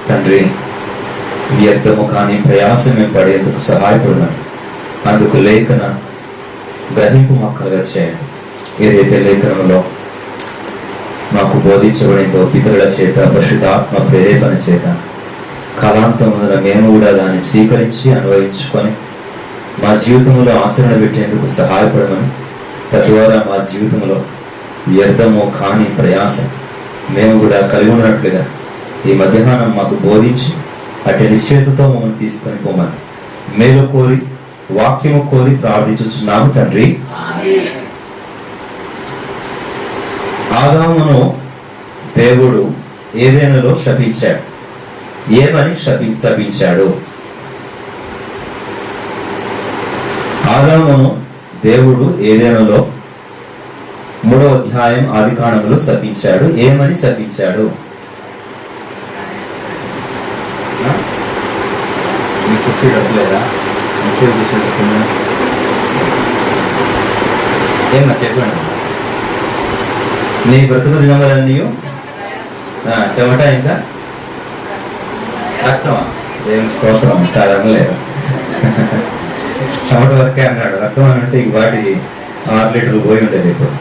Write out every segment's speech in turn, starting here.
తండ్రి, వ్యర్థము కానీ ప్రయాసమే పడేందుకు సహాయపడినాను. అందుకు లేఖన గ్రహింపు మొక్కలుగా చేయండి. ఏదైతే లేఖనంలో మాకు బోధించబడిందో పితరుల చేత, పరిశుద్ధాత్మ ప్రేరేపణ చేత కాలాంతమున మేము కూడా దాన్ని స్వీకరించి అన్వయించుకొని మా జీవితంలో ఆచరణ పెట్టేందుకు సహాయపడమని, తద్వారా మా జీవితంలో వ్యర్థము కాని ప్రయాస మేము కూడా కలిగి ఉన్నట్లుగా ఈ మధ్యాహ్నం మాకు బోధించి అటు నిశ్చయితతో మమ్మల్ని తీసుకొని పోమని మేలు కోరి, వాక్యము కోరి ప్రార్థించుచున్నాము తండ్రి. ఆదామును దేవుడు ఏదెనులో శపించాడు. ఏమని శపించాడు? ఆదామును దేవుడు ఏదెనులో 3వ అధ్యాయం ఆదికాండంలో శపించాడు. ఏమని శపించాడు? ఏమన్నా చెప్పండి. నీ బ్రతుకు దినములన్నీ చెమట ఇంకా రక్తమా? దేవుని స్తోత్రం. కాదనలేదు, చెమట వరకే అన్నాడు. రక్తం అని అంటే ఈ వాటికి 6 లీటర్లు పోయి ఉండేది. ఇప్పుడు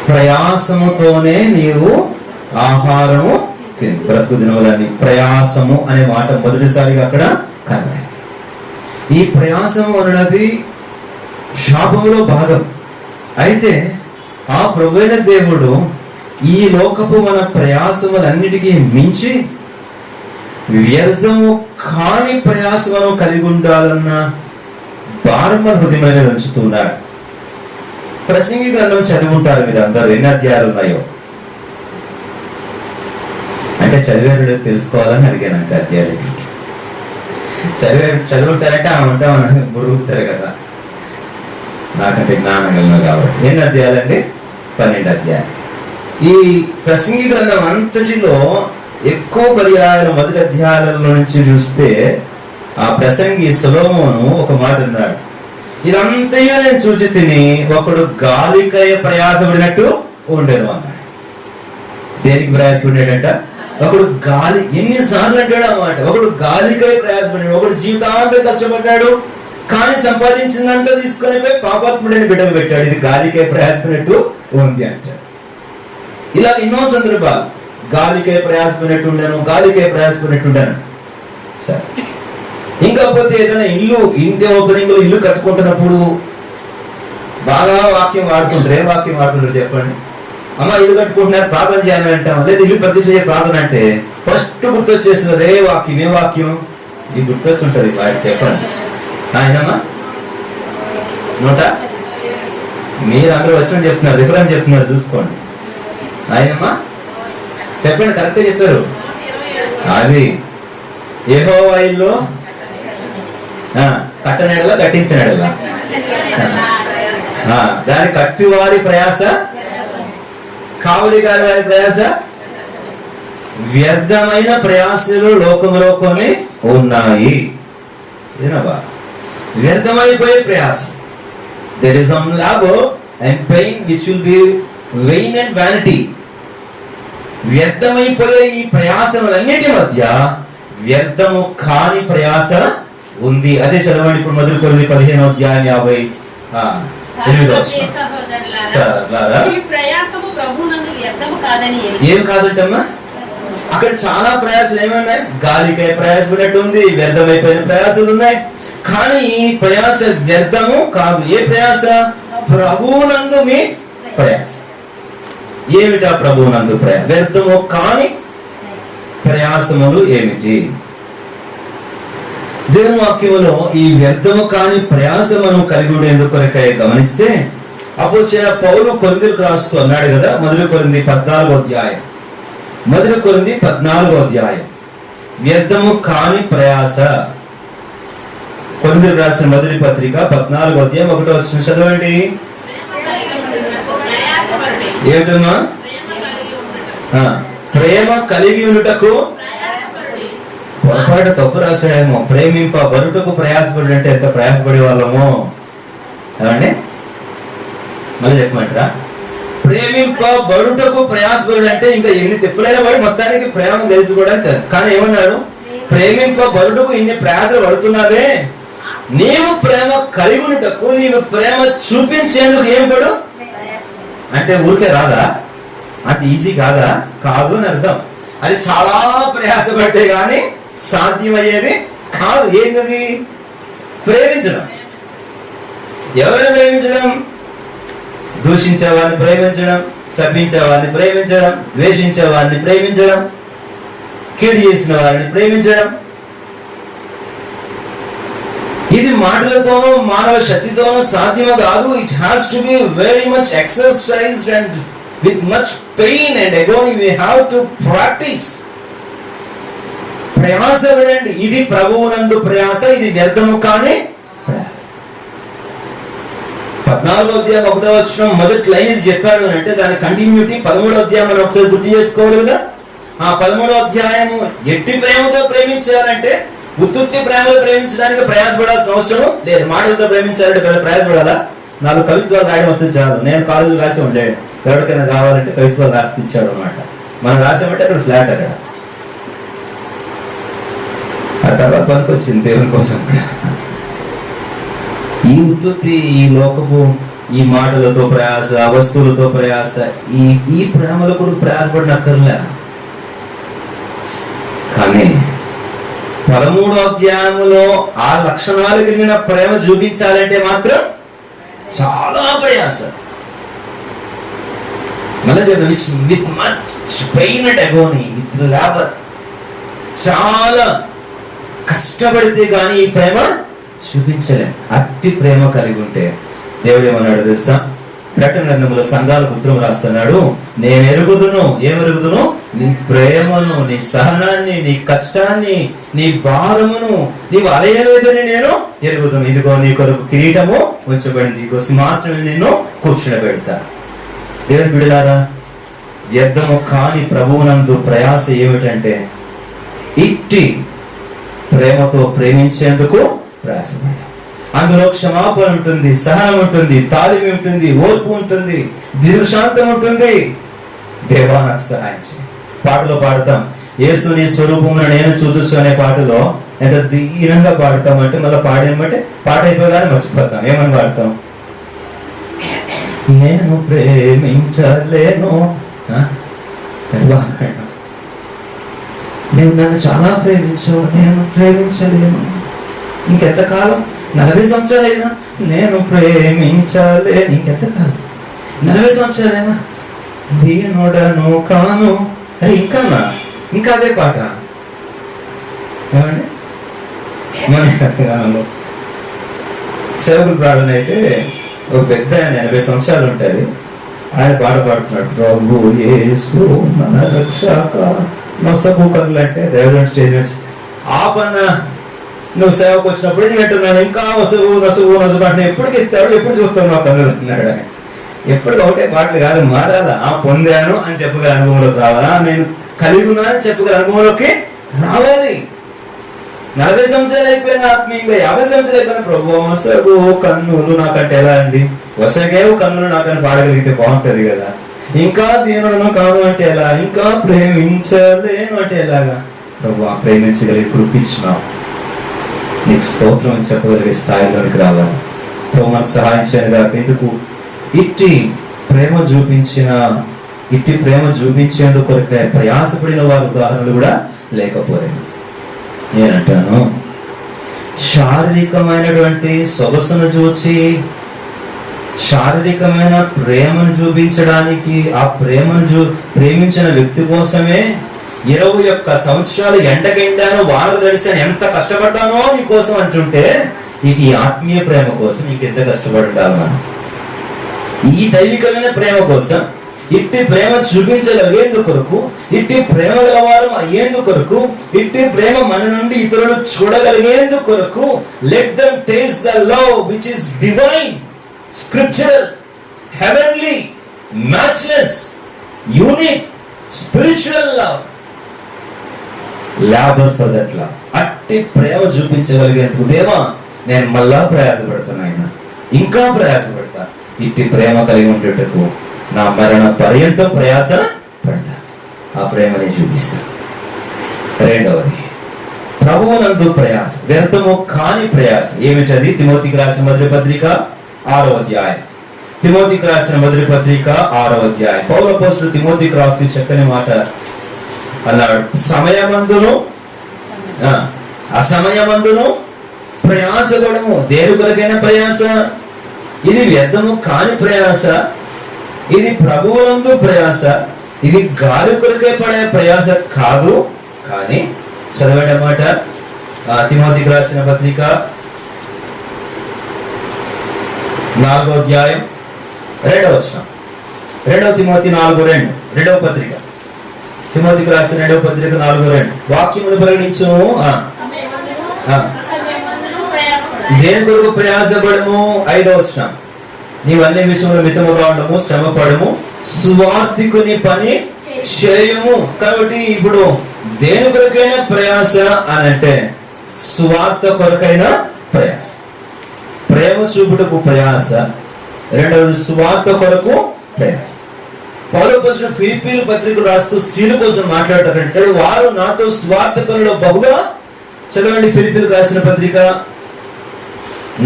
ప్రయాసముతోనే నీవు ఆహారము తిని. బ్రతుకు దినములన్నీ ప్రయాసము అనే మాట మొదటిసారిగా అక్కడ కనబడి, ఈ ప్రయాసము అన్నది శాపములో భాగం. అయితే ఆ ప్రభువైన దేవుడు ఈ లోకపు మన ప్రయాసములన్నిటికీ మించి వ్యర్థము కాని ప్రయాసము కలిగి ఉండాలన్న భారమ హృదయమైన ఉంచుతున్నాడు. ప్రసంగి గ్రంథం చదువుంటారు మీరు అందరూ. ఎన్ని అధ్యాయాలు ఉన్నాయో అంటే చదివారు తెలుసుకోవాలని అడిగాను. అంతే అధ్యాయాలు చదువుతారంటే ఉంటామని బుర్రుతారు కదా, నాకంటే జ్ఞానం కలిగిన కాబట్టి. ఎన్ని అధ్యాయాలంటే 12 అధ్యాయాలు. ఈ ప్రసంగి గ్రంథం అంతటిలో ఎక్కువ పర్యాయాలు మొదటి అధ్యాయాలలో నుంచి చూస్తే ఆ ప్రసంగి సొలొమోను ఒక మాట అన్నాడు, ఇదంతయో నేను చూచి తిని ఒకడు గాలికై ప్రయాసపడినట్టు ఉండేను అన్నాడు. దేనికి ప్రయాసపడినాడంట? ఒకడు గాలి. ఎన్నిసార్లు అంటాడు ఆ మాట? ఒకడు గాలికై ప్రయాసపడ్డాడు. ఒకడు జీవితాంతం కష్టపడ్డాడు, కానీ సంపాదించిందంతా తీసుకుని పోయి పాపాత్ముడని బిడ్డకు పెట్టాడు. ఇది గాలికై ప్రయాసపడినట్టు ఉంది అంటాడు. ఇలా ఎన్నో సందర్భాలు గాలికై ప్రయాసపడినట్టు ఉండాను, గాలికై ప్రయాసపడినట్టు ఉండాను. సరే, ఇంకపోతే ఏదైనా ఇంటి ఓపెనింగ్ ఇల్లు కట్టుకుంటున్నప్పుడు బాగా వాక్యం వాడుతుంటారు. ఏం వాక్యం వాడుతుంటారు చెప్పండి? అమ్మ ఇల్లు కట్టుకుంటున్నారు, ప్రార్థన చేయాలని అంటాం. లేదా ఇల్లు ప్రతిష్ఠ చేయ ప్రార్థన అంటే ఫస్ట్ గుర్తొచ్చేస్తుంది ఏ వాక్యం? ఏ వాక్యం? ఇది గుర్తొచ్చి ఉంటుంది. వాటి చెప్పండి ఆయనమ్మా. నోట మీరు అందరూ వచ్చిన చెప్తున్నారు, రిఫరెన్స్ చెప్తున్నారు, చూసుకోండి. ఆయనమ్మా చెప్పండి, కరెక్టే చెప్పారు. అది యెహోవా ఇల్లు కట్టనెడలా కట్టించనెడలా దాని కట్టివారి ప్రయాస, కావలి గారి వారి ప్రయాస, వ్యర్థమైన ప్రయాసలు లోకములోనే ఉన్నాయి. ఏనబ్బా వ్యర్థమైపోయే ప్రయాస. There is some labor and pain which will be vain and vanity. వ్యర్థమైపోయే ఈ ప్రయాసలన్నిటి మధ్య వ్యర్థము కాని ప్రయాస ఉంది. అదే చదవండి ఇప్పుడు మొదటి కొరింథీ 15వ అధ్యాయం 58వ వచనం. ఏం కాదంటమ్మా? అక్కడ చాలా ప్రయాసాలు ఏమన్నాయి? గాలికై ప్రయాసపడినట్టు ఉంది, వ్యర్థమైపోయిన ప్రయాసాలు ఉన్నాయి. కానీ ఈ ప్రయాస వ్యర్థము కాదు. ఏ ప్రయాస? ప్రభువునందు మీ ప్రయాస. ఏమిటా ప్రభువునందు ప్రయాస? వ్యర్థము కాని ప్రయాసములు ఏమిటి? దేవుని వాక్యములో ఈ వ్యర్థము కాని ప్రయాసమును కలిగి ఉండేందుకు కొరకై గమనిస్తే అపోస్తలుడైన పౌలు కొరింథీయులకు రాస్తూ అన్నాడు కదా, మొదటి కొరింథీ 14వ అధ్యాయం. మొదటి కొరింథీ 14వ అధ్యాయం వ్యర్థము కాని ప్రయాస. కొరింథీయులకు రాసిన మొదటి పత్రిక 14వ అధ్యాయం 1వ వచనం చదవండి. ఏమిటమ్మా? ప్రేమ కలిగి ఉండుటకు. పొరపాటు తప్పు రాశాడేమో. ప్రేమింప బరుటకు ప్రయాసపడి అంటే ఎంత ప్రయాసపడే వాళ్ళమో. ఏమండి? మళ్ళీ చెప్పమంటారా? ప్రేమింపబడుటకు ప్రయాసపడు అంటే ఇంకా ఎన్ని తిప్పలైన వాడు మొత్తానికి ప్రేమ గెలుచుకోవడానికి. కానీ ఏమన్నాడు? ప్రేమింపబడుటకు ఇన్ని ప్రయాసలు పడుతున్నావే, నీవు ప్రేమ కలిగునుటకు, నీవు ప్రేమ చూపించేందుకు ఏం పడు అంటే ఊరికే రాదా? అది ఈజీ కాదా? కాదు అని అర్థం. అది చాలా ప్రయాసపడితే గాని సాధ్యమయ్యేది కాదు. ఏంటది? ప్రేమించడం. ఎవరిని ప్రేమించడం? దూషించే వారిని ప్రేమించడం, శపించే వారిని ప్రేమించడం, ద్వేషించే వారిని ప్రేమించడం, కీడు చేసిన వారిని ప్రేమించడం. ఇది మాటలతోనూ మానవ శక్తితోనూ సాధ్యము కాదు. It has to be very much exercised and with much pain and agony we have to practice. ప్రయాస వినండి. ఇది ప్రభువునందు ప్రయాస, ఇది వ్యర్థము కాని ప్రయాస. 14వ అధ్యాయం 1వ వచనం మొదటి లైన్ ఇది చెప్పాడు అని అంటే దాని కంటిన్యూటీ 13వ అధ్యాయం మనం ఒకసారి గుర్తు చేసుకోవాలి కదా. ఆ 13వ అధ్యాయము ఎట్టి ప్రేమతో ప్రేమించాలంటే ఉత్తుత్తి ప్రేమలో ప్రేమించడానికి ప్రయాసపడాల్సిన అవసరం లేదు. మాటలతో ప్రేమించాలంటే పెద్ద ప్రయాసపడాలా? 4 కవిత్వాలు రాయడం వస్తే చాలు. నేను కాలేజీలో రాసి ఉండేది, ఎవరికైనా కావాలంటే కవిత్వాలు రాసి ఇచ్చాడు అనమాట. మనం రాసామంటే అక్కడ ఫ్లాట్ అక్కడ. ఆ తర్వాత పనికి వచ్చింది దేవుని కోసం. ఈ ఉత్పత్తి, ఈ లోకపు ఈ మాటలతో ప్రయాస, వస్తువులతో ప్రయాస, ఈ ప్రేమల కొరకు ప్రయాసపడినక్కర్లే. కానీ 13వ అధ్యాయంలో ఆ లక్షణాలు కలిగిన ప్రేమ చూపించాలంటే మాత్రం చాలా ప్రయాస. మళ్ళీ చెప్తాం, with much pain and agony, with labour. చాలా కష్టపడితే కానీ ఈ ప్రేమ చూపించలేం. అట్టి ప్రేమ కలిగి ఉంటే దేవుడు ఏమన్నాడు తెలుసా? ప్రకటన గ్రంథంలో సంఘాలకు ఉత్తరం రాస్తున్నాడు, నేను ఎరుగుదును. ఏమెరుగుదును? నీ ప్రేమను, నీ సహనాన్ని, నీ కష్టాన్ని, నీ భారమును నీవు అలయలేదని నేను ఎరుగుదును. ఇదిగో నీ కొరకు కిరీటము ఉంచబడింది, ఇదిగో సింహాసనం నిన్ను కూర్చుండబెడతా. దేవుని బిడ్డలారా, వ్యర్థము కాని ప్రభువునందు ప్రయాస ఏమిటంటే ఇట్టి ప్రేమతో ప్రేమించేందుకు ప్రయాసపడాలి. అందులో క్షమాపణ ఉంటుంది, సహనం ఉంటుంది, తాళిమి ఉంటుంది, ఓర్పు ఉంటుంది, దీర్ఘశాంతం ఉంటుంది. దేవా నాకు సహాయం చేయి. పాటలో పాడతాం, యేసు నీ స్వరూపమును నేను చూచొచ్చు అనే పాటలో ఎంత దీనంగా పాడతాం అంటే మళ్ళీ పాడేమంటే పాట అయిపోగానే మర్చిపోతాం. ఏమని పాడతాం? నేను ప్రేమించలేను, నేను నన్ను చాలా ప్రేమించావు, నేను ప్రేమించలేను. ఇంకెంతకాలం? 40 సంవత్సరాలైనా నేను ప్రేమించలేను. ఇంకెంతకాలం? 40 సంవత్సరాలైనా దీనుడను కాను. అరే ఇంకానా? ఇంకా అదే పాట. ఏమండి, మన కథలో సేవకుల ప్రార్థన అయితే ఒక పెద్ద ఆయన 80 సంవత్సరాలు ఉంటుంది, ఆయన పాట పాడుతున్నాడు, ప్రభు యేసు మన రక్షక నొసగు కనులు అంటే దేవుడు స్టేజ్ నుంచి ఆపన్న నువ్వు సేవకు వచ్చినప్పుడు ఇది వింటున్నాను, ఇంకా నొసగు నొసగు నొసగు అంటే ఎప్పటికి ఇస్తాడు, ఎప్పుడు చూస్తావు నా కన్నులు అంటున్నాడు ఆయన. ఎప్పుడు ఒకటే పాటలు కాదు, మారాలా. పొందాను అని చెప్పగల అనుభవంలోకి రావాలా, నేను కలిగి ఉన్నానని చెప్పగల అనుభవంలోకి రావాలి. 40 సంవత్సరాలు అయిపోయినా ఆత్మీయంగా 50 సంవత్సరాలు అయిపోయినా ప్రభు వసగు కన్నులు నాకంటే ఎలా అండి? వసగేవు కన్నులు నాకని పాడగలిగితే బాగుంటది కదా. ఇంకా దీనులను కాను అంటే ఎలా? ఇంకా ప్రేమించలేను అంటే ఎలాగా? ప్రభు ప్రేమించగలిగి కృపించినావు, నీకు స్తోత్రం అని చెప్పగలిగే స్థాయిలోనికి రావాలి. ప్రభు మనకు సహాయం చేయగా. ఎందుకు ఇట్టి ప్రేమ చూపించేందుకు కొరకే ప్రయాసపడిన వారి ఉదాహరణలు కూడా లేకపోలేదు. నేనంటాను, శారీరకమైనటువంటి సొగసును చూచి శారీరకమైన ప్రేమను చూపించడానికి, ఆ ప్రేమించిన వ్యక్తి కోసమే 21 సంవత్సరాలు ఎండగెండాను, వానకు తడిసాను, ఎంత కష్టపడ్డానో నీ కోసం అంటుంటే ఇక ఈ ఆత్మీయ ప్రేమ కోసం ఇంకెంత కష్టపడి ఉండాలి మనం. ఈ దైవికమైన ప్రేమ కోసం, ఇట్టి ప్రేమ చూపించగలిగేందు కొరకు, ఇట్టి ప్రేమ గలవారం అయ్యేందు కొరకు, ఇట్టి ప్రేమ మన నుండి ఇతరులు చూడగలిగేందు కొరకు, let them taste the love which is divine, scriptural, heavenly, matchless, unique, spiritual love. Labour for that love. అట్టి ప్రేమ చూపించగలిగేందుకు దేవా నేను మళ్ళా ప్రయాసపడతాను, ఆయన ఇంకా ప్రయాసపడతా. ఇట్టి ప్రేమ కలిగి ఉండేటకు నా మరణ పర్యంతం ప్రయాస పడతా. ఆ ప్రేమని చూపిస్తా. రెండవది, ప్రభువునందు ప్రయాస, వ్యర్థము కాని ప్రయాస. ఏమిటది? తిమోతికి రాసిన మొదటి పత్రిక 6వ అధ్యాయం. తిమోతికి రాసిన మొదటి పత్రిక 6వ అధ్యాయం. పౌలు అపోస్తలుడు తిమోతికి రాస్తూ చక్కని మాట అన్నాడు. సమయమందును అసమయమందును ప్రయాసపడము. దేని కొరకైన ప్రయాస? ఇది వ్యర్థము కాని ప్రయాస, ఇది ప్రభువునందు ప్రయాస, ఇది గాలి కొరకే పడే ప్రయాస కాదు. కానీ చదవండి మాట, తిమోతికి రాసిన పత్రిక 4వ అధ్యాయం 2వ వచనం. 2 తిమోతి 4:2. 2వ పత్రిక, తిమోతికి రాసిన 2వ పత్రిక 4:2. వాక్యమును ప్రకటించుము. దేని కొరకు ప్రయాసపడము? 5వ వచనం. నీవు అన్ని విషయంలో మితముగా ఉండము, శ్రమ పడము, సువార్థికుని పని చేయము. కాబట్టి ఇప్పుడు దేని కొరకైనా ప్రయాస అని అంటే సువార్త కొరకైనా ప్రయాస. ప్రేమ చూపుటకు ప్రయాస, రెండవది సువార్త కొరకు ప్రయాస. పౌలు అపోస్తలుడు ఫిలిప్పీల పత్రిక రాస్తూ స్త్రీల కోసం మాట్లాడతారంటే, వారు నాతో సువార్త పనిలో బహుగా, చదవండి ఫిలిప్పీలకు రాసిన పత్రిక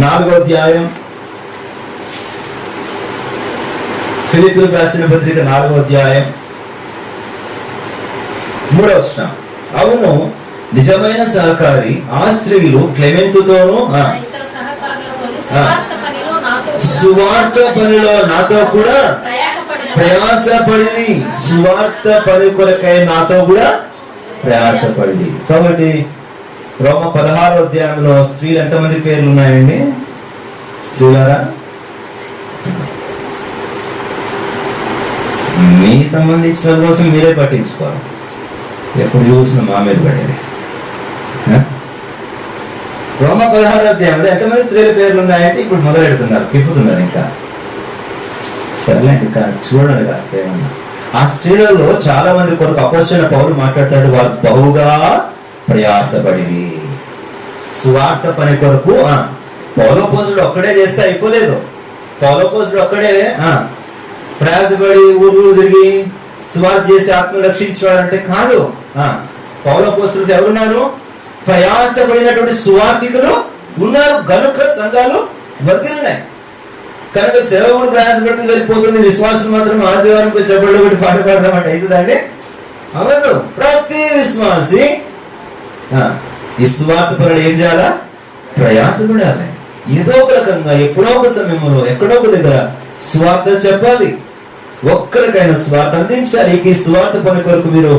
4వ అధ్యాయం. ఫిలిప్పీలకు రాసిన పత్రిక 4వ అధ్యాయం 3వ వచనం. అవును, నిజమైన సహకారి ఆ స్త్రీలు క్లెమెంతుతోనూ సువార్త పనిలో నాతో కూడా ప్రయాసపడింది. సువార్త పని కొరకై నాతో కూడా ప్రయాసపడింది. కాబట్టి రోమ 16వ అధ్యాయంలో స్త్రీలు ఎంతమంది పేర్లు ఉన్నాయండి? స్త్రీలారా, మీ సంబంధించిన కోసం మీరే పట్టించుకోవాలి. ఎప్పుడు చూసిన మా మీద పడేది. రోమ 16వ అధ్యాయంలో ఎంతమంది స్త్రీల పేర్లు ఉన్నాయంటే ఇప్పుడు మొదలెడుతున్నారు, తిప్పుతున్నారు. ఇంకా సరే, ఇంకా చూడండి కాస్త ఏమన్నా. ఆ స్త్రీలలో చాలా మంది కొరకు అపోస్తలుడైన పౌలు మాట్లాడతాడు, వారు బహుగా ప్రయాసపడిరి సువార్త పని కొరకు. పౌలు అపోస్తలుడు ఒక్కడే చేస్తే అయిపోలేదు. పౌలు అపోస్తలుడు ఒక్కడే ప్రయాసపడి ఊరు తిరిగి సువార్త చేసి ఆత్మను రక్షించడం అంటే కాదు. పౌలు అపోస్తలుడు ఎవరున్నారు? ప్రయాసపడినటువంటి సువార్థికులు ఉన్నారు. గనుక సంఘాలు వర్ధిల్లున్నాయి. కనుక సేవకుడు ప్రయాసపడితే సరిపోతుంది, విశ్వాసం మాత్రం ఆదివారం చెప్పబడి ఒకటి పాట పాడదామంటే అవుతుందండి? అవదు. ప్రతి విశ్వాసి ఈ సువార్త పనులు ఏం చేయాలా? ప్రయాసపడాలి. ఏదో ఒక రకంగా, ఎప్పుడో ఒక సమయంలో, ఎక్కడో ఒక దగ్గర సువార్త చెప్పాలి. ఒక్కరికైనా సువార్త అందించాలి. ఈ సువార్త పని కొరకు మీరు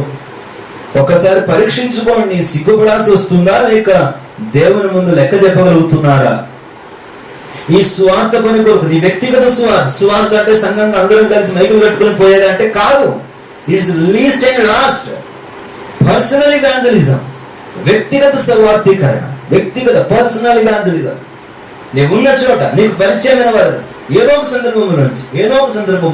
ఒకసారి పరీక్షించుకోండి. సిగ్గుపడాల్సి వస్తుందా, లేక దేవుని ముందు లెక్క చెప్పగలుగుతున్నారా? ఈ స్వార్థ పని కొరకు నీ వ్యక్తిగత స్వార్థ అంటే సంఘంగా అందరం కలిసి మైకులు కట్టుకుని పోయేది అంటే కాదు. It's least and last. Personal evangelism, వ్యక్తిగత స్వార్థీకరణ, వ్యక్తిగత పర్సనల్ ఇవాంజలిజం. నీవు ఉన్న చోట నీకు పరిచయమైన వారు ఏదో ఒక సందర్భం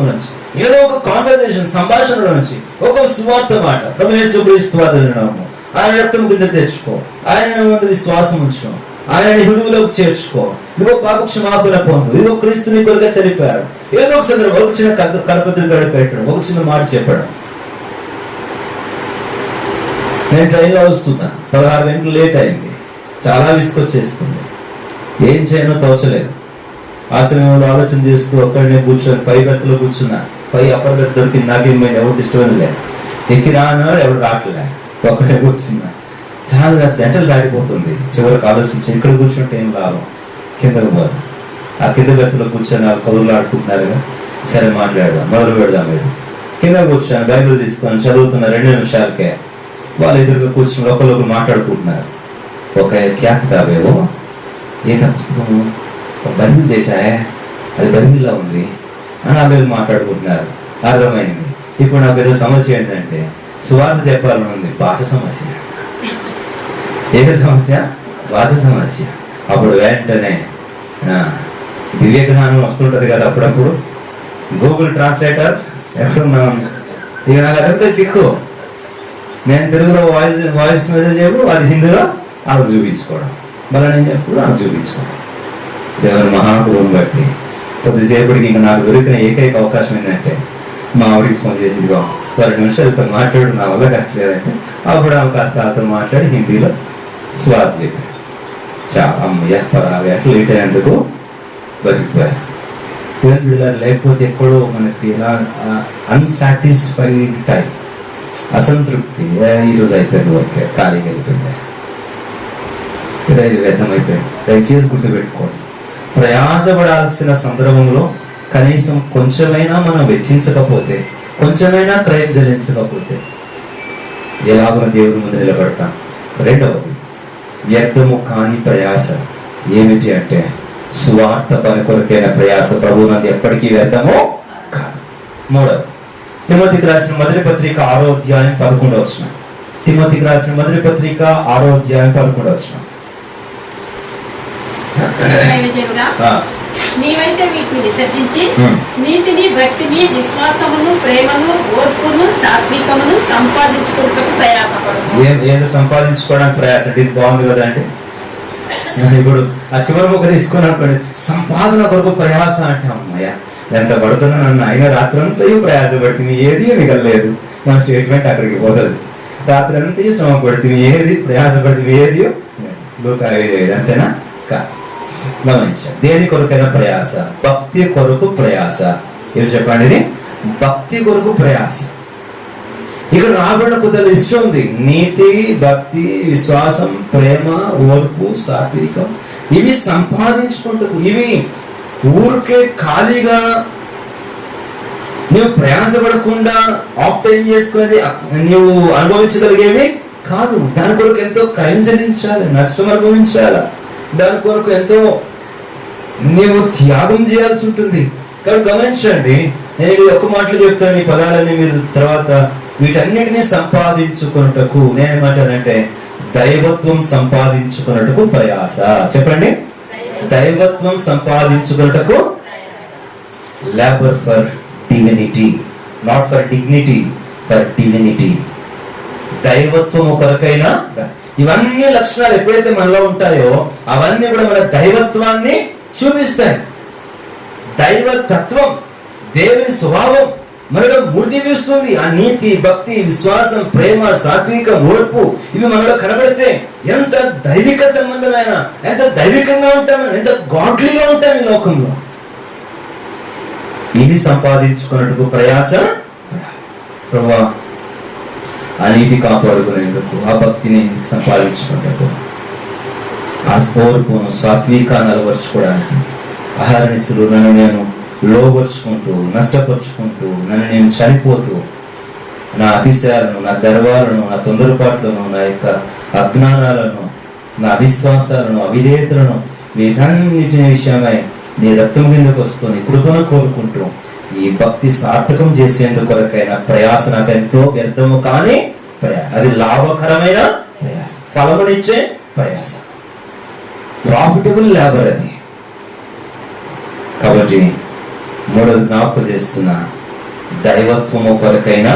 నుంచి, ఏదో ఒక కాన్వర్సేషన్, సంభాషణ నుంచి ఒక సువార్త మాట, ప్రభు యేసు క్రీస్తు వారి నామమున ఆయన రక్తం కింద తెచ్చుకో, ఆయన ముందు విశ్వాసం ఉంచు, ఆయన హృదయంలోకి చేర్చుకో, ఇదిగో పాప క్షమాపణ పొందు, ఇదిగో క్రీస్తుని కొరగా చనిపోయాడు. ఏదో ఒక సందర్భం, ఒక చిన్న కరపత్రిక పెట్టడం, ఒక చిన్న మాట చెప్పడం. నేను ట్రైన్లో వస్తున్నా, 16 గంటలు లేట్ అయింది, చాలా విసుకొచ్చేస్తుంది, ఏం చేయనో తోచలేదు. ఆ సమయంలో ఆలోచన చేస్తూ ఒక్కడినే కూర్చొని పై బెర్త్లో కూర్చున్నా. పై అప్పర్ బెర్త్ దొరికింది, నాకేమైనా ఎవరు డిస్టర్బెన్స్ లేదు. ఎక్కి రానాడు, ఎవరు రావట్లే, ఒక్కడే కూర్చున్నా. చాలా గంటలు దాటిపోతుంది. చివరికి ఆలోచించి ఇక్కడ కూర్చుంటే ఏం లాభం, కిందకు పోదు. ఆ కింద బెర్త్లో కూర్చొని కబుర్లు ఆడుకుంటున్నారుగా, సరే మాట్లాడదాం, మొదలు పెడదాం. మీరు కింద కూర్చొని బైబిల్ తీసుకొని చదువుతున్న 2 నిమిషాలకే వాళ్ళు ఎదురుగా కూర్చుని ఒకరు మాట్లాడుకుంటున్నారు. ఒక ఖ్యాతితావేవో ఏక పుస్తకము బైబిల్ చేశాయే, అది బైబిల్లో ఉంది అని వాళ్ళు మాట్లాడుకుంటున్నారు. అర్థమైంది. ఇప్పుడు నాకు ఏదో సమస్య ఏంటంటే సువార్త చెప్పాలని ఉంది, భాష సమస్య. ఏక సమస్య? భాష సమస్య. అప్పుడు వెంటనే దివ్య జ్ఞానం వస్తుంటుంది కదా అప్పుడప్పుడు, గూగుల్ ట్రాన్స్లేటర్ ఎక్కడున్నాం ఇక అదంటే దిక్కు. నేను తెలుగులో వాయిస్ మెసేజ్ చెప్పు, అది హిందీలో ఆమెకు చూపించుకోవడం, మళ్ళీ నేను చెప్పుడు ఆమెకు చూపించుకోవడం. దేవుని మహాకృపను బట్టి కొద్దిసేపటికి ఇంకా నాకు దొరికిన ఏకైక అవకాశం ఏంటంటే మా ఆవిడికి ఫోన్ చేసి, ఇదిగో 2 నిమిషాలతో మాట్లాడు, నా వల్ల కట్టలేదంటే అప్పుడు ఆమె కాస్త వాళ్ళతో మాట్లాడి హిందీలో స్వార్థ చెప్పారు. చాలా అమ్మయ్య 16 గంటలు లేట్ అయినందుకు బతికిపోయారు. లేకపోతే ఎక్కడో మనకి ఇలా అన్సాటిస్ఫైడ్ టైం, అసంతృప్తి, ఈరోజు అయిపోయింది, ఓకే ఖాళీగా వెళ్తుంది, వ్యర్థమైపోయింది. దయచేసి గుర్తుపెట్టుకోండి, ప్రయాసపడాల్సిన సందర్భంలో కనీసం కొంచెమైనా మనం వెచ్చించకపోతే, కొంచెమైనా క్రయం చెల్లించకపోతే ఎలాగో దేవుడి ముందు నిలబడతాం. రెండవది, వ్యర్థము కాని ప్రయాస ఏమిటి అంటే సువార్త పని కొరకైన ప్రయాస ప్రభువునందు ఎప్పటికీ వ్యర్థము కాదు. మూడవది, తిమోతికి రాసిన మొదటి పత్రిక 6వ అధ్యాయం 11వ వచనం. తిమోతికి రాసిన మొదటి పత్రిక 6వ అధ్యాయం 11వ వచనం. నీవైతే వీటిని విసర్జించి నీతిని, భక్తిని, విశ్వాసమును, ప్రేమను, ఓర్పును, సాత్వికమును సంపాదించుకుంటూ ప్రయాసపడు. ఏదో సంపాదించుకోవడానికి ప్రయాస అంటే ఇది బాగుంది కదా అండి. ఇప్పుడు ఆ చివరి ముక్క తీసుకుని అనుకోండి, సంపాదన కొరకు ప్రయాస అంటే అమ్మయ్య ఎంత పడుతున్నా నన్ను అయినా రాత్రంతా ప్రయాస పడుతుంది, ఏది మిగలలేదు. మన స్టేట్మెంట్ అక్కడికి పోతుంది. రాత్రి అంతా శ్రమ పడుతుంది, ఏది ప్రయాస పడుతుంది, ఏది లోకాలేదు. అంతేనా? గమనించండి, దేని కొరకైనా ప్రయాస, భక్తి కొరకు ప్రయాస. ఏమి చెప్పండి, ఇది భక్తి కొరకు ప్రయాస. ఇక్కడ రాబడిన కొద్ది లిస్ట్ ఉంది. నీతి, భక్తి, విశ్వాసం, ప్రేమ, ఓర్పు, సాత్వికం. ఇవి సంపాదించుకుంటూ, ఇవి ఊరికే ఖాళీగా నువ్వు ప్రయాసపడకుండా ఆప్టైన్ చేసుకునేది నువ్వు అనుభవించగలిగేవి కాదు. దాని కొరకు ఎంతో క్రయం చెల్లించాలి, నష్టం అనుభవించాలి, దాని కొరకు ఎంతో నీవు త్యాగం చేయాల్సి ఉంటుంది. కాబట్టి గమనించండి, నేను ఒక మాటలు చెప్తాను, ఈ పదాలని మీరు తర్వాత వీటన్నిటినీ సంపాదించుకున్నటకు నేనేమంటానంటే దైవత్వం సంపాదించుకున్నటకు ప్రయాస. చెప్పండి, దైవత్వం సంపాదించుకున్నటకు. Labour for divinity, not for dignity, for divinity. దైవత్వం కొరకైనా ఇవన్నీ లక్షణాలు ఎప్పుడైతే మనలో ఉంటాయో అవన్నీ కూడా మన దైవత్వాన్ని చూపిస్తాయి. దైవతత్వం, దేవుని స్వభావం మనలో మూర్తిపిస్తుంది. ఆ నీతి, భక్తి, విశ్వాసం, ప్రేమ, సాత్వికం, ఓర్పు ఇవి మనలో కనబడితే ఎంత దైవిక సంబంధమైన, ఎంత దైవికంగా ఉంటాం, ఎంత గాడ్లీగా ఉంటాం ఈ లోకంలో. ఇవి సంపాదించుకున్నట్టుకు ప్రయాస. ప్రభువా, ఆ నీతి కాపాడుకునేందుకు, ఆ భక్తిని సంపాదించుకునేందుకు, ఆ ఓర్పును, సాత్వికాన్ని అలవరుచుకోవడానికి అహర్నిశలు నన్ను నేను లోపరుచుకుంటూ, నష్టపరుచుకుంటూ, నన్ను నేను చనిపోతూ, నా అతిశయాలను, నా గర్వాలను, నా తొందరపాట్లను, నా యొక్క అజ్ఞానాలను, నా అవిశ్వాసాలను, అవిధేయతలను, వీటన్నిటి విషయమై నీ రక్తం కిందకు వస్తుంది కృపను కోరుకుంటూ ఈ భక్తి సార్థకం చేసేందుకు కొరకైన ప్రయాస నాకు ఎంతో వ్యర్థము కానీ ప్రయాస. అది లాభకరమైన ప్రయాస, ఫలమునిచ్చే ప్రయాస, ప్రాఫిటబుల్ లేబర్ అది. కాబట్టి మూడవ జ్ఞాపకం చేస్తున్న దైవత్వము కొరకైనా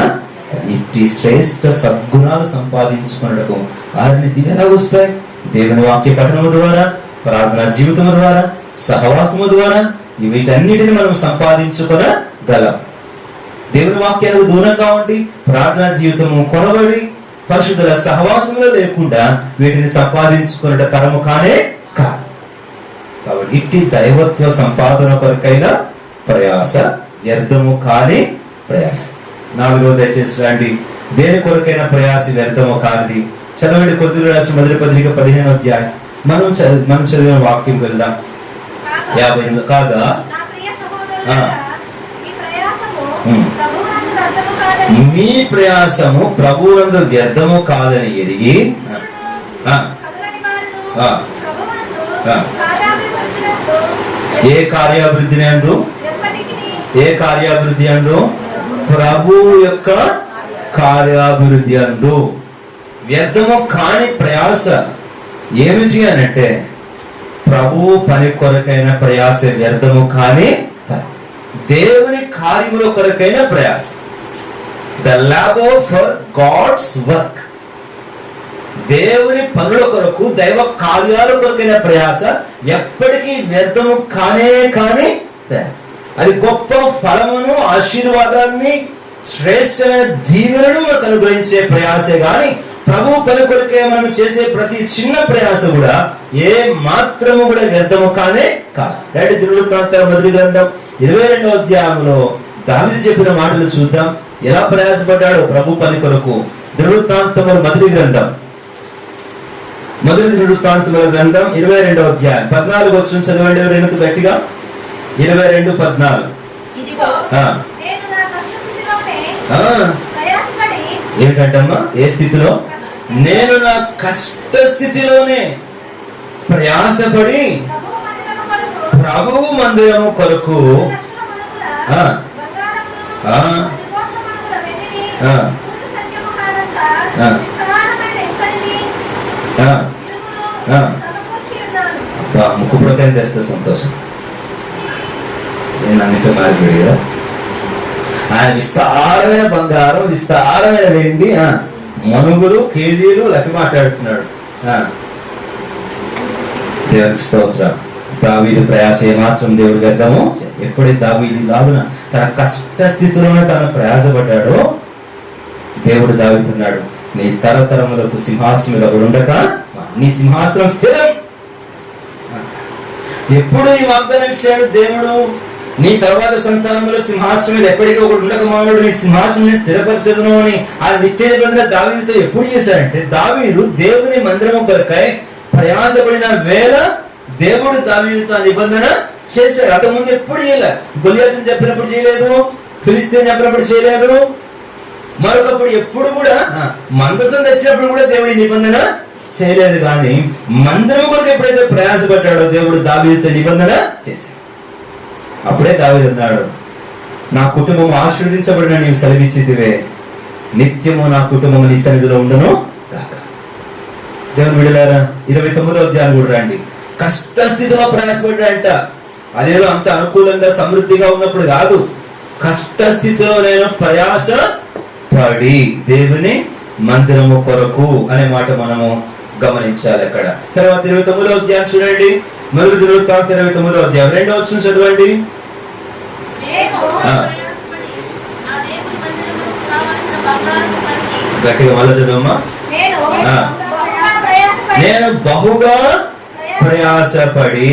ఇట్టి శ్రేష్ఠ సద్గుణాలు సంపాదించుకున్నటకు ఆరిని ఎలా వస్తాయి? దేవుని వాక్య పఠనము ద్వారా, ప్రార్థనా జీవితము ద్వారా, సహవాసము ద్వారా వీటన్నిటిని మనం సంపాదించుకోగలం. దేవుని వాక్యాలకు దూరంగా ఉండి ప్రార్థనా జీవితము కొనబడి పరిశుద్ధుల సహవాసంలో లేకుండా వీటిని సంపాదించుకున్నట తరము కానే కాదు. కాబట్టి ఇట్టి దైవత్వ సంపాదన కొరకైనా ప్రయాస వ్యర్థము కాని ప్రయాస. 4వ దయచేసి రండి, దేని కొరకైనా ప్రయాస వ్యర్థము కానిది. చదవండి కొరింథీయులకు రాసిన మొదటి పత్రిక 15వ అధ్యాయం. మనం చదివిన వాక్యం వెళ్దాం. 50 కాగా మీ ప్రయాసము ప్రభువునందు వ్యర్థము కాదని ఎరిగి ఏ కార్యాభివృద్ధి అందు ప్రభు యొక్క కార్యాభివృద్ధి అందు వ్యర్థము కాని ప్రయాస ఏమిటి అనంటే ప్రభువు పని కొరకైన ప్రయాస వ్యర్థము కాని దేవుని కార్యముల కొరకైన ప్రయాస. The labor for God's work, దేవుని పనుల కొరకు, దైవ కార్యాల కొరకైన ప్రయాస ఎప్పటికీ వ్యర్థము కానే కాని ప్రయాస. అది గొప్ప ఫలమును, ఆశీర్వాదాన్ని శ్రేష్టమైన దీవెనను మనకు అనుగ్రహించే ప్రయాసే గాని ప్రభు పని కొరకే మనం చేసే ప్రతి చిన్న ప్రయాస కూడా ఏ మాత్రము కూడా వ్యర్థము కానే కాదు. నేటి దినవృత్తాంతాల మొదటి గ్రంథం 22వ అధ్యాయంలో దావీదు చెప్పిన మాటలు చూద్దాం. ఎలా ప్రయాసపడ్డాడో ప్రభు పని కొరకు. దినవృత్తాంతముల మొదటి గ్రంథం 22వ అధ్యాయం 14 వచనం చదవండి ఎవరైనా గట్టిగా. 22:14. ఇదిగో నేను నా కష్టస్థితిలోనే ప్రయాసపడి ఏమిటంటమ్మా? ఏ స్థితిలో? నేను నా కష్ట స్థితిలోనే ప్రయాసపడి ప్రభువు మందిరము కొరకు ముక్కు పుడకని తెస్తే సంతోషం. నేను అన్నితో మారిపోయి కదా. ఆయన విస్తారమైన బంగారం, విస్తారమైన వెండి, మనుగులు, కేజీలు లెక్క మాట్లాడుతున్నాడు. దేవునికి స్తోత్రం. దావీదు ప్రయాస ఏమాత్రం దేవుడు వ్యర్థము. ఎప్పుడైతే దావీదు లాగున తన కష్ట స్థితిలోనే తను ప్రయాసపడ్డాడో దేవుడు దావీదున్నాడు, నీ తరతరములకు సింహాసనం మీద ఉండక నీ సింహాసనం స్థిరం. ఎప్పుడు ఈ వాగ్దానం ఇచ్చాడు దేవుడు? నీ తర్వాత సంతానంలో సింహాసనం మీద ఎప్పటికీ ఒకటి ఉండక మానవుడు నీ సింహాసనం స్థిరపరచదును అని ఆయన నిత్య నిబంధన దావీదుతో ఎప్పుడు చేశాడంటే, దావీదు దేవుని మందిరము కొరకై ప్రయాసపడిన వేళ దేవుడు దావీదుతో నిబంధన చేశాడు. అంతకుముందు ఎప్పుడు చేయలేదు. గొలియాతుని చెప్పినప్పుడు చేయలేదు, ఫిలిస్తీన్ చెప్పినప్పుడు చేయలేదు, మరొకప్పుడు ఎప్పుడు కూడా మందసం తెచ్చినప్పుడు కూడా దేవుడి నిబంధన చేయలేదు. కానీ మందిరం కొరకు ఎప్పుడైతే ప్రయాసపడ్డాడో దేవుడు దావీదుతో నిబంధన చేశాడు. అప్పుడే దావీదు అన్నాడు, నా కుటుంబం ఆశీర్వదించబడిన నీవు సెలవిచ్చితివే, నిత్యము నా కుటుంబం నీ సన్నిధిలో ఉండను కాక. దేవుని విడలారా 29వ అధ్యాయం కూడా రండి. కష్ట స్థితిలో ప్రయాసపడ్డాడంట. అదేదో అంత అనుకూలంగా సమృద్ధిగా ఉన్నప్పుడు కాదు, కష్ట స్థితిలో నేను ప్రయాస పడి దేవుని మందిరము కొరకు అనే మాట మనము గమనించాలి అక్కడ. తర్వాత 29వ అధ్యాయం చూడండి. మొదటి దినవృత్తాంతం 29వ అధ్యాయం 2వ వచనం చదవండి. గట్టిగా మళ్ళీ చదవమ్మా. నేను బహుగా ప్రయాసపడి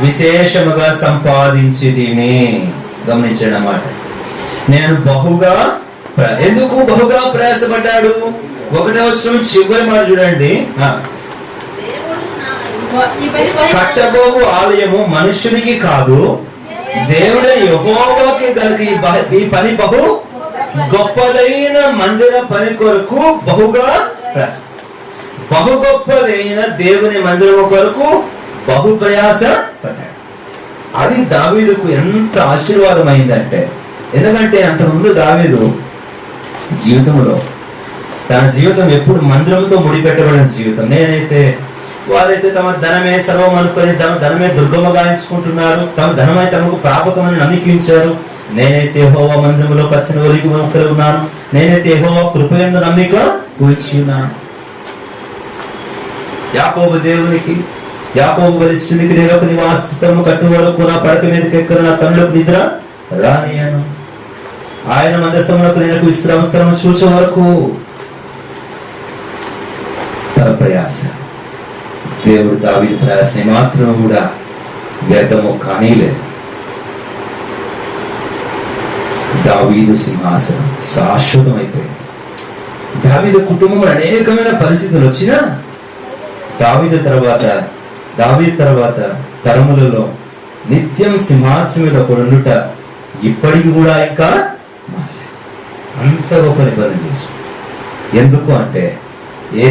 విశేషముగా సంపాదించి తిని. గమనించండి అన్నమాట. నేను బహుగా ఎందుకు బహుగా ప్రయాసపడ్డాడు? 1వ వచనం చివరి మాట చూడండి. కట్టబోవు ఆలయము మనుష్యునికి కాదు, దేవుడే యెహోవాకి గనుక ఈ పని బహు గొప్పదైన మందిర పని కొరకు బహుగా ప్రయాస. బహు గొప్పదైన దేవుని మందిరము కొరకు బహు ప్రయాస పడ్డాడు. అది దావీదుకు ఎంత ఆశీర్వాదం అయిందంటే, ఎందుకంటే అంతకుముందు దావీదు జీవితంలో తన జీవితం ఎప్పుడు మందిరంతో ముడిపెట్టబడిన జీవితం. వారైతే తమ ధనమే సర్వం అనుకొని తమ ధనమే దుర్గమ్మగా ఎంచుకుంటున్నారు, తమ ధనమై తమకు ప్రాపకమని నమ్మికించారు. నేనైతే యెహోవా మందిరములో పచ్చని ఒలికి మొక్కలు ఉన్నాను, నేనైతే యెహోవా కృపయందు నమ్మిక కూర్చి ఉన్నాను. యాకోబు దేవునికి, యాకోబు బలిష్ఠునికి నేను ఒక నివాస స్థలము కట్టు వరకు నా పడక మీదకి ఎక్కను, నా కన్నులకు నిద్ర రానియను. ఆయన మందసములకు నేను విశ్రామ స్థలము చూచే వరకు తన ప్రయాస. దేవుడు దావీదు ప్రయాసని మాత్రం కూడా వ్యర్థము కానీలేదు. దావీదు సింహాసనం శాశ్వతం అయిపోయింది. దావీదు కుటుంబంలో అనేకమైన పరిస్థితులు వచ్చినా దావీదు తర్వాత తరములలో నిత్యం సింహాసనం మీద ఒకడుండుట ఇప్పటికి కూడా ఇంకా అంత గొప్ప నిబంధన చేసు. ఎందుకు అంటే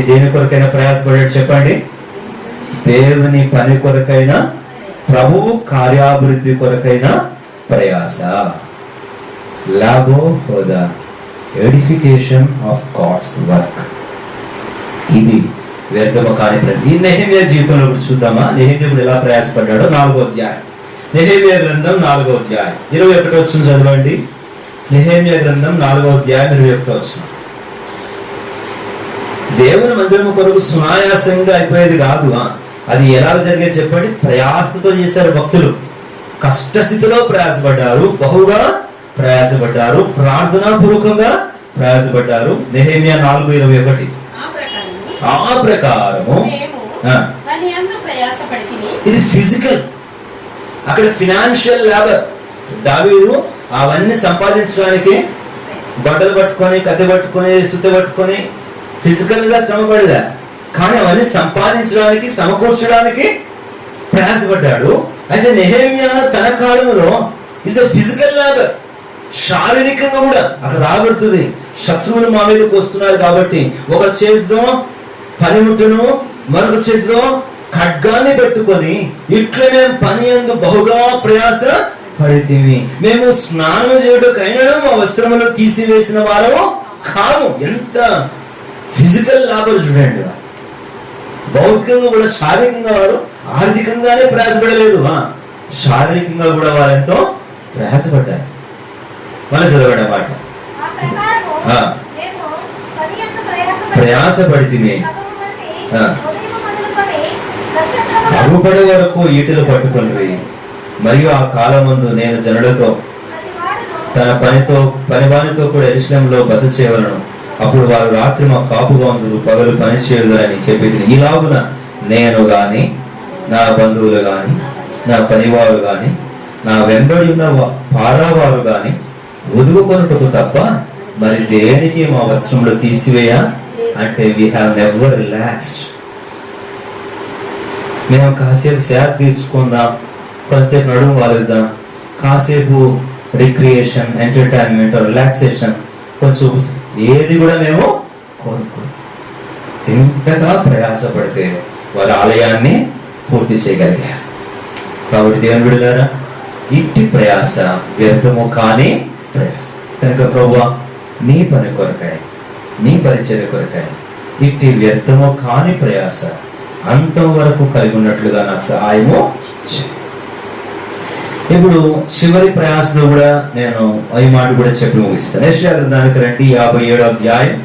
దేని కొరకైనా ప్రయాసపడాడు చెప్పండి? దేవుని పని కొరకైనా, ప్రభువు కార్యాభివృద్ధి కొరకైనా ప్రయాస. labor for the edification of God's work. ఇది వ్యర్థము కాని పని. ఈ నెహెమ్యా జీవితంలో కూడా చూద్దామా? నెహెమ్యా కూడా ఎలా ప్రయాసపడ్డాడో. 4వ అధ్యాయం నెహెమ్యా గ్రంథం 4వ అధ్యాయం 21వ వచనం చదవండి. నెహెమ్యా గ్రంథం 4వ అధ్యాయం 21వ వచనం. దేవుని మందిరము కొరకు సునాయాసంగా అయిపోయేది కాదు. అది ఎలా జరిగేది చెప్పండి? ప్రయాసతో చేశారు భక్తులు. కష్టస్థితిలో ప్రయాసపడ్డారు, బహుగా ప్రయాసపడ్డారు, ప్రార్థనాపూర్వకంగా ప్రయాసపడ్డారు. నెహెమ్యా 4:21. ఆ ప్రకారము దాని యందు ప్రయాసపడితిమి. ఇది ఫిజికల్, అక్కడ ఫినాన్షియల్ లేబర్. దావీదు అవన్నీ సంపాదించడానికి బట్టలు పట్టుకొని, కత్తి పట్టుకొని, సుత్తి పట్టుకొని ఫిజికల్ గా శ్రమపడేదా, కానీ అవన్నీ సంపాదించడానికి, సమకూర్చడానికి ప్రయాసపడ్డాడు. అయితే నెహెమ్యా తన కాలంలో ఇట్స్ ఫిజికల్ లేబర్, శారీరకంగా కూడా అక్కడ రాబడుతుంది. శత్రువులు మా మీదకి వస్తున్నారు కాబట్టి ఒక చేతితో పనిముట్టును, మరొక చేతితో ఖడ్గాన్ని పెట్టుకొని ఇట్లా మేము పని యందు బహుగా ప్రయాస పడితిమి. మేము స్నానం చేయటకైనా మా వస్త్రములు తీసివేసిన వారము కాము. ఎంత ఫిజికల్ లేబర్ చూడండి. భౌతికంగా కూడా, శారీరకంగా వారు ఆర్థికంగానే ప్రయాసపడలేదు, శారీరకంగా కూడా వారు ఎంతో ప్రయాసపడ్డారు. మళ్ళీ చదవడం మాట, ఆ ప్రకారము మేము పని యందు ప్రయాసపడితిమి, ఉదయము మొదలుకొని నక్షత్రముల అగుపడే వరకు ఈటలు పట్టుకొనివి. మరియు ఆ కాలమందు నేను జనులతో తన పనివానితో కూడా యెరూషలేములో బస చేయవలను. అప్పుడు వారు రాత్రి మా కాపుగా ఉందురు, పగలు పని చేయదురని చెప్పింది. ఇలాగున నేను గాని, నా బంధువులు గాని, నా పనివారు గాని, నా వెంబడి ఉన్న పారావారు గాని ఒదుగుకొనుటకు తప్ప మరి దేనికి మా వస్త్రములు తీసివేయ అంటే we have never relaxed. మేము కాసేపు సేద తీర్చుకుందాం, కొంతసేపు నడుము వాలిద్దాం, కాసేపు రిక్రియేషన్, ఎంటర్టైన్మెంట్, రిలాక్సేషన్, కొంచెం ఏది కూడా మేము కోరుకోం. ఇంతగా ప్రయాసపడితే వారి ఆలయాన్ని పూర్తి చేయగలిగారు. కాబట్టి దేవుని బిడ్డలారా, ఇట్టి ప్రయాస వ్యర్థము కాని ప్రయాస. కనుక ప్రభువా, నీ పని కొరకాయ, నీ పరిచర్య కొరకాయ ఇట్టి వ్యర్థము కాని ప్రయాస అంతం వరకు కలిగి ఉన్నట్లుగా నాకు సహాయము చేయి. ఇప్పుడు చివరి ప్రయాసలో కూడా నేను ఈ మాట కూడా చెప్పి ముగిస్తాను. యెషయా గ్రంథానికి రండి, 57వ అధ్యాయం.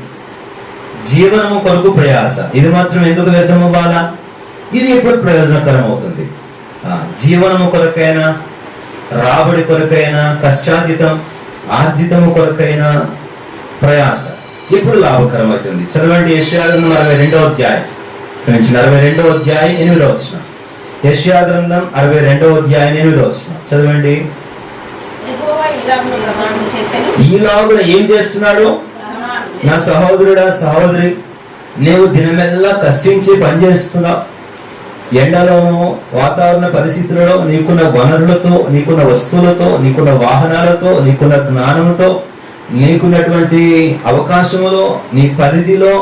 జీవనము కొరకు ప్రయాస, ఇది మాత్రం ఎందుకు వ్యర్థం అవ్వాలా? ఇది ఎప్పుడు ప్రయోజనకరం అవుతుంది? జీవనము కొరకైనా, రాబడి కొరకైనా, కష్టార్జితం ఆర్జితము కొరకైనా ప్రయాస ఎప్పుడు లాభకరం అవుతుంది? చదవండి యెషయా గ్రంథం 62వ అధ్యాయం నుంచి 42వ అధ్యాయం 8వ వచనం. యెషయా గ్రంథం 62వ అధ్యాయం 8వ వచనం చదవండి. ఈలాగున ఏం చేస్తున్నాడు? నా సహోదరుడా, సహోదరి, నీవు దినమెల్లా కష్టించి పనిచేస్తున్నావు. ఎండలోనూ, వాతావరణ పరిస్థితులలో, నీకున్న వనరులతో, నీకున్న వస్తువులతో, నీకున్న వాహనాలతో, నీకున్న జ్ఞానంతో, నీకున్నటువంటి అవకాశములో, నీ పరిధిలో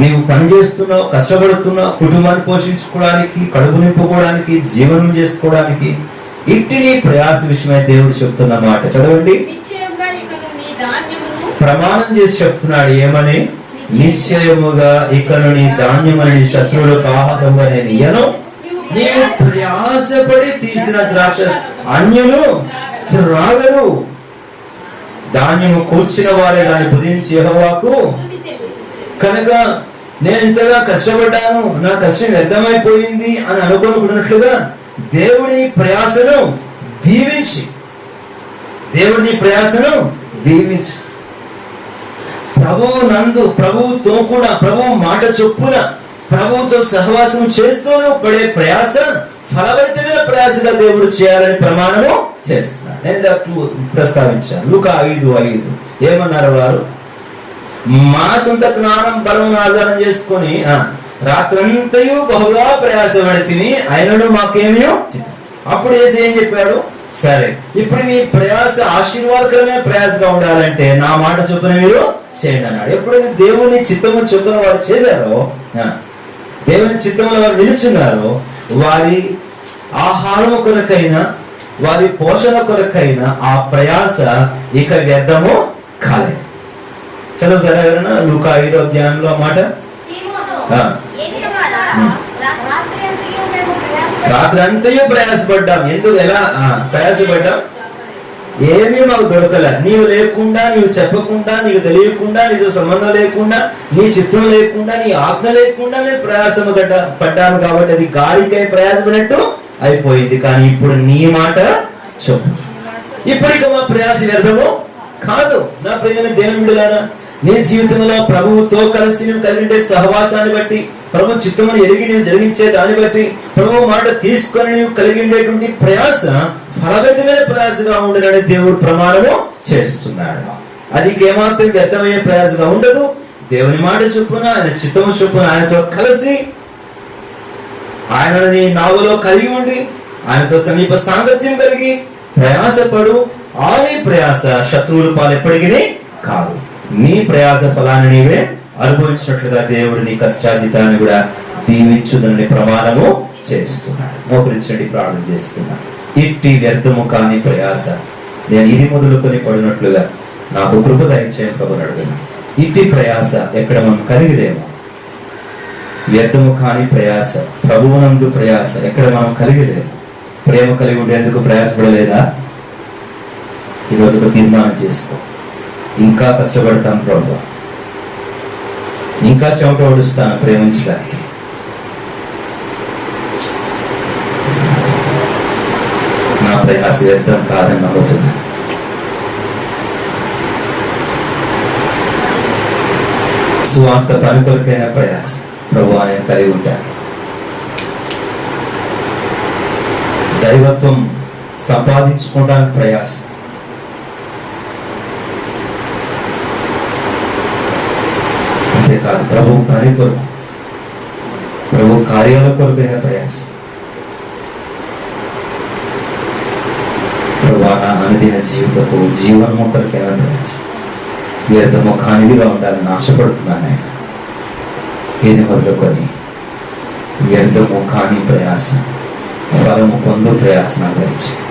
నీవు పనిచేస్తున్నావు, కష్టపడుతున్నావు, కుటుంబాన్ని పోషించుకోవడానికి, కడుపు నింపుకోవడానికి, జీవనం చేసుకోవడానికి. ఇట్టి నీ ప్రయాస విషయమై దేవుడు చెప్తున్న మాట చదవండి. ప్రమాణం చేసి చెప్తున్నాడు, ఏమని? నిశ్చయముగా ఇకను నీ ధాన్యమని శత్రువులకు ఆహారంగా నేను ఇయ్యను. నీవు ప్రయాసపడి తీసిన ద్రాక్ష అన్యులు త్రాగరు. ధాన్యము కూర్చిన వారే దాన్ని భుజించి యెహోవాకు. కనుక నేను ఇంతగా కష్టపడ్డాను, నా కష్టం వ్యర్థమైపోయింది అని అనుకోనుకున్నట్లుగా దేవుడి ప్రయాసను దీవించి, దేవుడి ప్రయాసను దీవించి, ప్రభువు నందు, ప్రభువుతో కూడా, ప్రభువు మాట చొప్పున ప్రభువుతో సహవాసం చేస్తూనే పడే ప్రయాస ఫలభరితమైన ప్రయాసగా దేవుడు చేయాలని ప్రమాణము చేస్తున్నాడు. నేను ప్రస్తావించాను. లూకా 5:5 ఏమన్నారు వారు? మా సొంత జ్ఞానం బలం ఆధారం చేసుకొని రాత్రంతయు బహుగా ప్రయాసపడితిని, ఆయనను మాకేమీ. అప్పుడు యేసు ఏం చెప్పాడు? సరే, ఇప్పుడు మీ ప్రయాస ఆశీర్వాదకరమైన ప్రయాసగా ఉండాలంటే నా మాట చొప్పున మీరు చేయండి అన్నాడు. ఎప్పుడైతే దేవుని చిత్తము చొప్పున వారు చేశారో, దేవుని చిత్తంలో వారు నిలుచున్నారో, వారి ఆహారం కొరకైనా, వారి పోషణ కొరకైనా ఆ ప్రయాస ఇక వ్యర్థము కాలేదు. చదువుతారా ఎవరైనా లూకా 5వ అధ్యాయంలో మాట? రాత్రి అంతయు ప్రయాసపడ్డాం. ఎందుకు? ఎలా ప్రయాసపడ్డాం? ఏమీ మాకు దొరకలే. నీవు లేకుండా, నీవు చెప్పకుండా, నీకు తెలియకుండా, నీతో సంబంధం లేకుండా, నీ చిత్రం లేకుండా, నీ ఆజ్ఞ లేకుండా మేము ప్రయాసము పడ్డాము. కాబట్టి అది గాలికై ప్రయాసపడినట్టు అయిపోయింది, కానీ ఇప్పుడు నీ మాట చెప్పు. ఇప్పుడు ఇక మా ప్రయాస వ్యర్థము కాదు. నా ప్రియమైన దేవుని బిడ్డలారా, నీ జీవితంలో ప్రభువుతో కలిసి నేను కలిగే సహవాసాన్ని బట్టి, ప్రభు చిత్తమును ఎరిగి నేను జరిగించే దాన్ని బట్టి, ప్రభు మాట తీసుకొని నీవు కలిగి ఉండేటువంటి ప్రయాస ఫలభరితమైన ప్రయాసగా ఉండనని దేవుడు ప్రమాణము చేస్తున్నాడు. అది ఏమాత్రం వ్యర్థమయ్యే ప్రయాసగా ఉండదు. దేవుని మాట చొప్పున, ఆయన చిత్తము చొప్పున ఆయనతో కలిసి, ఆయనను నీ నావలో కలిగి ఉండి, ఆయనతో సమీప సాంగత్యం కలిగి ప్రయాసపడు. ఆ నీ ప్రయాస శత్రువుల పాలు ఎప్పటికీ కాదు. నీ ప్రయాస ఫలాన్ని నీవే అనుభవించినట్లుగా దేవుడు నీ కష్టాజితాన్ని కూడా దీవించుదని ప్రమాణము చేస్తున్నాడు. మోకరించండి, ప్రార్థన చేసుకున్నా. ఇట్టి వ్యర్థము కాని ప్రయాస నేను ఇది మొదలుకొని పడినట్లుగా నాకు కృప దయచేయని ప్రభుని అడుగున్నా. ఇట్టి ప్రయాస ఎక్కడ మనం కలిగిలేము. వ్యర్థము కాని ప్రయాస, ప్రభువునందు ప్రయాస ఎక్కడ మనం కలిగిలేము. ప్రేమ కలిగి ఉండేందుకు ప్రయాసపడలేదా? ఈరోజు ఒక తీర్మానం చేసుకో. ఇంకా కష్టపడతాను ప్రభు, ఇంకా చెమట ఓడుస్తాను ప్రేమించడానికి. నా ప్రయాస వ్యర్థం కాదని నమ్ముతున్నాను. స్వార్థ పని కొరకైన ప్రయాస ప్రభు నేను కలిగి ఉంటాను. దైవత్వం సంపాదించుకోవడానికి ప్రయాస, అంతేకాదు ప్రభు పని కొరకు, ప్రభు కార్యాల కొరకైన ప్రయాస. ప్రభు నా అనుదిన జీవితపు జీవనము కొరకైన ప్రయాస. వ్యర్థము కానివిగా ఉండాలని ఆశపడుతున్నాను ఆయన. ఏది మొదలుకొని వ్యర్థము కాని ప్రయాస, ఫలము పొందు ప్రయాస నాకు దయచేయండి.